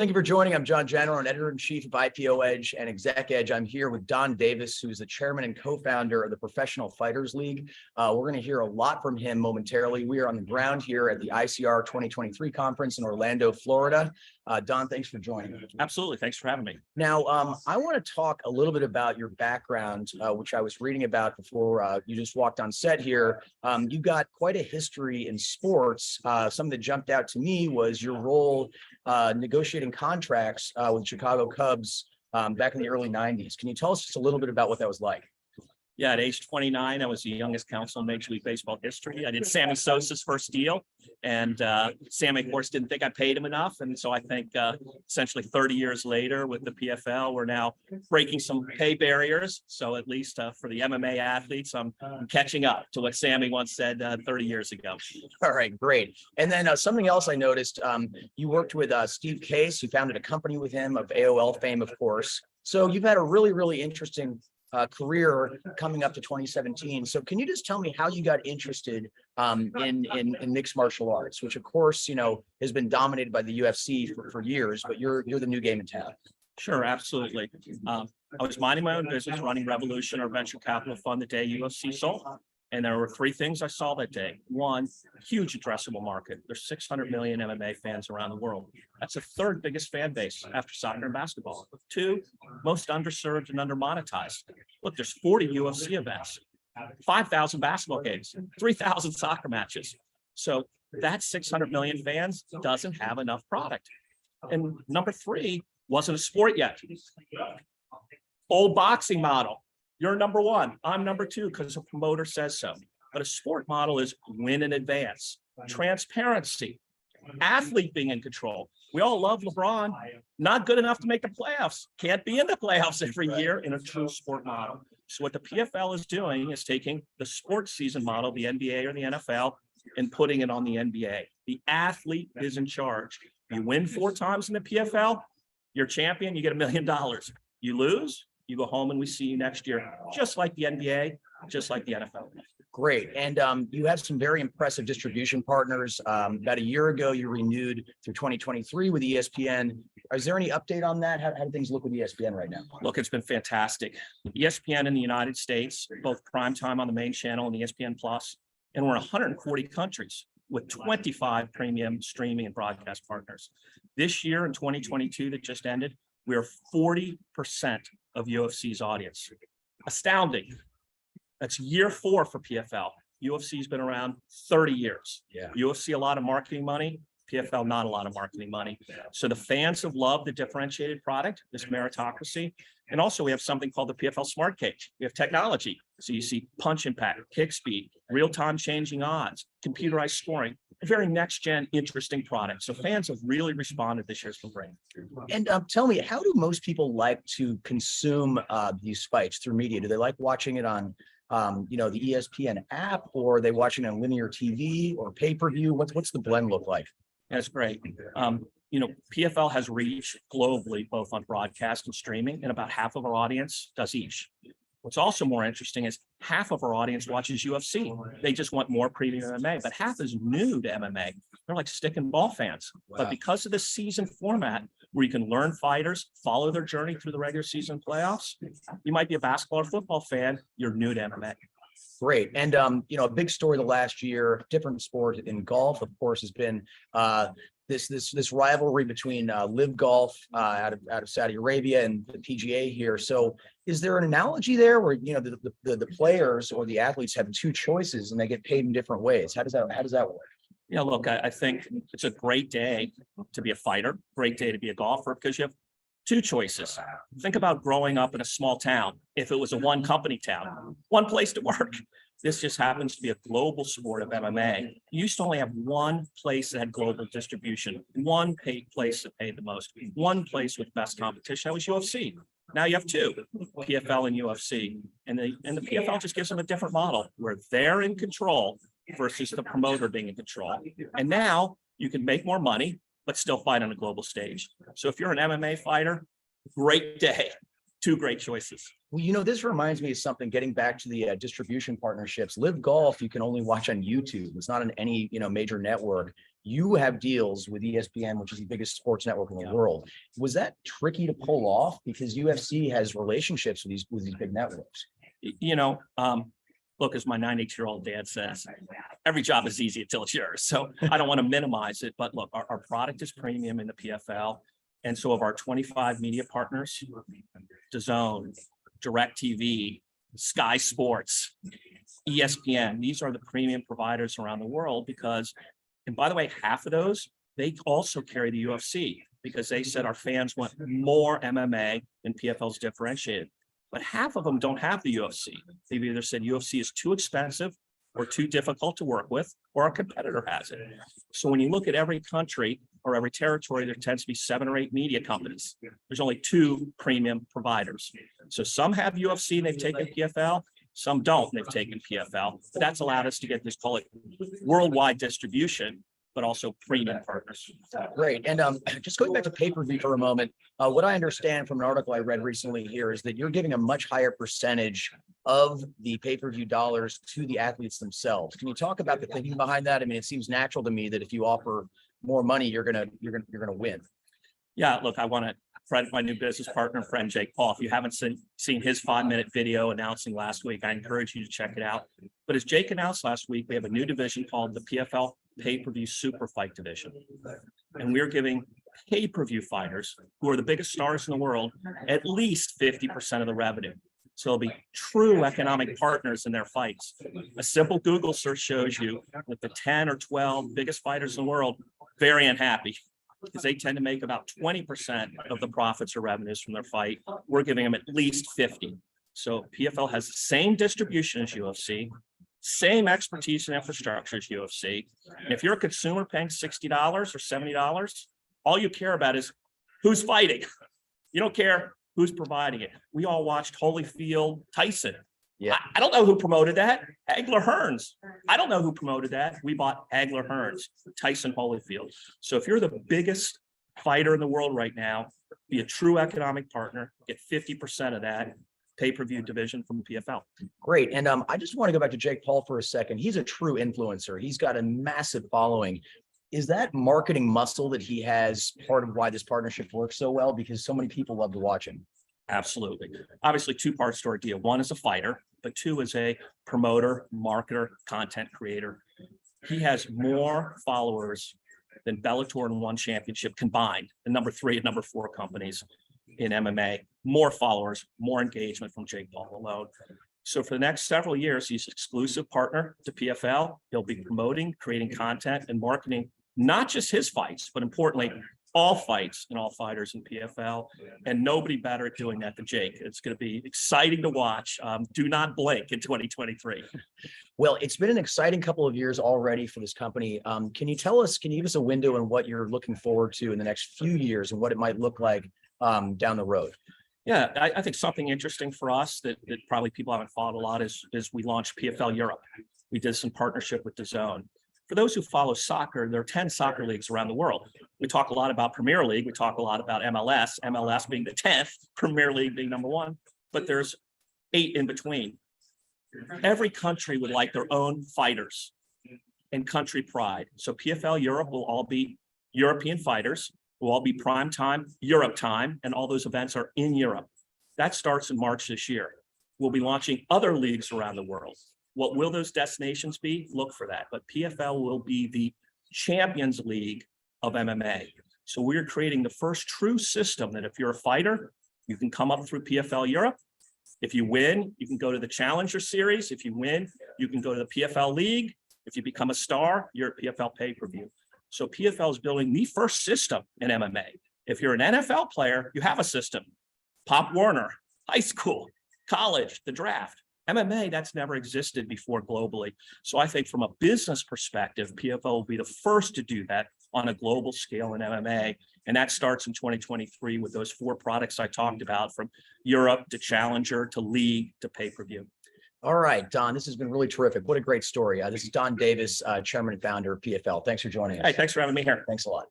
Thank you for joining. I'm Jannarone, editor-in-chief of IPO Edge and Exec Edge. I'm here with Donn Davis, who's the chairman and co-founder of the Professional Fighters League. We're going to hear a lot from him momentarily. We are on the ground here at the ICR 2023 conference in Orlando, Florida. Donn, thanks for joining. Absolutely. Thanks for having me. Now, I want to talk a little bit about your background, which I was reading about before you just walked on set here. You got quite a history in sports. Something that jumped out to me was your role negotiating contracts with Chicago Cubs back in the early 90s. Can you tell us just a little bit about what that was like? Yeah, at age 29, I was the youngest counsel in Major League Baseball history. I did Sammy Sosa's first deal, and Sammy, of course, didn't think I paid him enough. And so I think essentially 30 years later with the PFL, we're now breaking some pay barriers. So at least for the MMA athletes, I'm catching up to what Sammy once said 30 years ago. All right, great. And then something else I noticed, you worked with Steve Case. You founded a company with him of AOL fame, of course. So you've had a really, really interesting career coming up to 2017. So can you just tell me how you got interested in mixed martial arts, which of course, you know, has been dominated by the UFC for years, but you're the new game in town. Sure, absolutely. I was minding my own business, running Revolution, our venture capital fund, the day UFC sold. And there were three things I saw that day. One, huge addressable market. There's 600 million MMA fans around the world. That's the third biggest fan base after soccer and basketball. Two, most underserved and undermonetized. Look, there's 40 UFC events, 5,000 basketball games, 3,000 soccer matches. So that 600 million fans doesn't have enough product. And number three, wasn't a sport yet. Old boxing model. You're number one, I'm number two because the promoter says so. But a sport model is win in advance, transparency, athlete being in control. We all love LeBron, not good enough to make the playoffs, can't be in the playoffs every year in a true sport model. So what the PFL is doing is taking the sports season model, the NBA or the NFL, and putting it on the NBA. The athlete is in charge. You win 4 times in the PFL, you're champion, you get $1 million. You lose, you go home and we see you next year, just like the NBA, just like the NFL. Great. And you have some very impressive distribution partners. About a year ago, you renewed through 2023 with ESPN. Is there any update on that? How do things look with ESPN right now? Look, it's been fantastic. ESPN in the United States, both primetime on the main channel and ESPN Plus, and we're in 140 countries with 25 premium streaming and broadcast partners. This year in 2022 that just ended, we are 40% of UFC's audience. Astounding. That's year 4 for PFL. UFC's been around 30 years. Yeah. UFC, a lot of marketing money. PFL, not a lot of marketing money. So the fans have loved the differentiated product, this meritocracy. And also we have something called the PFL Smart Cage. We have technology. So you see punch impact, kick speed, real-time changing odds, computerized scoring, a very next-gen interesting product. So fans have really responded this year's been great. And tell me, how do most people like to consume these fights through media? Do they like watching it on the ESPN app, or are they watching it on linear TV or pay-per-view? What's the blend look like? That's great. PFL has reach globally, both on broadcast and streaming, and about half of our audience does each. What's also more interesting is half of our audience watches UFC. They just want more premium MMA, but half is new to MMA. They're like stick and ball fans. Wow. But because of the season format, where you can learn fighters, follow their journey through the regular season playoffs, you might be a basketball or football fan, you're new to MMA. Great. And, a big story the last year, different sport in golf, of course, has been this rivalry between Live Golf out of Saudi Arabia and the PGA here. So is there an analogy there where, the players or the athletes have 2 choices and they get paid in different ways? How does that work? Yeah, look, I think it's a great day to be a fighter, great day to be a golfer, because you have 2 choices. Think about growing up in a small town. If it was a one company town, one place to work. This just happens to be a global sport of MMA. You used to only have one place that had global distribution, one place that paid the most, one place with best competition. That was UFC. Now you have 2, PFL and UFC. And the PFL just gives them a different model where they're in control versus the promoter being in control. And now you can make more money, but still fight on a global stage. So if you're an MMA fighter, great day. two great choices. Well, this reminds me of something, getting back to the distribution partnerships. Live Golf, you can only watch on YouTube. It's not on any, major network. You have deals with ESPN, which is the biggest sports network in the world. Was that tricky to pull off? Because UFC has relationships with these big networks. Look, as my 98-year-old dad says, every job is easy until it's yours. So I don't want to minimize it, but look, our product is premium in the PFL. And so of our 25 media partners, DAZN, DirecTV, Sky Sports, ESPN, these are the premium providers around the world because, and by the way, half of those, they also carry the UFC because they said our fans want more MMA and PFL's differentiated. But half of them don't have the UFC. They've either said UFC is too expensive or too difficult to work with, or a competitor has it. So when you look at every country or every territory, there tends to be 7 or 8 media companies. There's only 2 premium providers. So some have UFC and they've taken PFL, some don't and they've taken PFL. But that's allowed us to get this, call it worldwide distribution, but also premium partners. Great. And just going back to pay-per-view for a moment, what I understand from an article I read recently here is that you're giving a much higher percentage of the pay-per-view dollars to the athletes themselves. Can you talk about the thinking behind that? I mean, it seems natural to me that if you offer more money, you're gonna win. Yeah, look, I want to credit my new business partner and friend, Jake Paul. If you haven't seen his 5-minute video announcing last week, I encourage you to check it out. But as Jake announced last week, we have a new division called the PFL Pay-Per-View Super Fight Division. And we're giving pay-per-view fighters, who are the biggest stars in the world, at least 50% of the revenue. So they'll be true economic partners in their fights. A simple Google search shows you that the 10 or 12 biggest fighters in the world, very unhappy, because they tend to make about 20% of the profits or revenues from their fight. We're giving them at least 50. So PFL has the same distribution as UFC, same expertise and infrastructure as UFC. And if you're a consumer paying $60 or $70, all you care about is who's fighting. You don't care who's providing it. We all watched Holyfield Tyson. Yeah. I don't know who promoted that. Hagler Hearns. I don't know who promoted that. We bought Hagler Hearns, Tyson Holyfield. So if you're the biggest fighter in the world right now, be a true economic partner, get 50% of that pay-per-view division from PFL. Great. And I just want to go back to Jake Paul for a second. He's a true influencer. He's got a massive following. Is that marketing muscle that he has part of why this partnership works so well? Because so many people love to watch him. Absolutely. Obviously, 2 parts to our deal. 1 is a fighter, but 2 is a promoter, marketer, content creator. He has more followers than Bellator and One Championship combined, the number 3 and number 4 companies in MMA. More followers, more engagement from Jake Paul alone. So for the next several years, he's an exclusive partner to PFL. He'll be promoting, creating content, and marketing not just his fights, but importantly, all fights and all fighters in PFL, and nobody better at doing that than Jake. It's going to be exciting to watch. Do not blink in 2023. Well, it's been an exciting couple of years already for this company. Can you give us a window on what you're looking forward to in the next few years and what it might look like down the road? Yeah, I think something interesting for us that probably people haven't followed a lot is we launched PFL Europe. We did some partnership with DAZN. For those who follow soccer, there are 10 soccer leagues around the world. We talk a lot about Premier League. We talk a lot about MLS being the 10th, Premier League being number 1, but there's 8 in between. Every country would like their own fighters and country pride. So PFL Europe will all be European fighters, will all be prime time, Europe time, and all those events are in Europe. That starts in March this year. We'll be launching other leagues around the world. What will those destinations be? Look for that. But PFL will be the Champions League of MMA. So we're creating the first true system that if you're a fighter, you can come up through PFL Europe. If you win, you can go to the Challenger Series. If you win, you can go to the PFL League. If you become a star, you're at PFL pay-per-view. So PFL is building the first system in MMA. If you're an NFL player, you have a system. Pop Warner, high school, college, the draft. MMA, that's never existed before globally. So I think from a business perspective, PFL will be the first to do that on a global scale in MMA. And that starts in 2023 with those 4 products I talked about, from Europe to Challenger to League to pay-per-view. All right, Donn, this has been really terrific. What a great story. This is Donn Davis, chairman and founder of PFL. Thanks for joining us. Hey, thanks for having me here. Thanks a lot.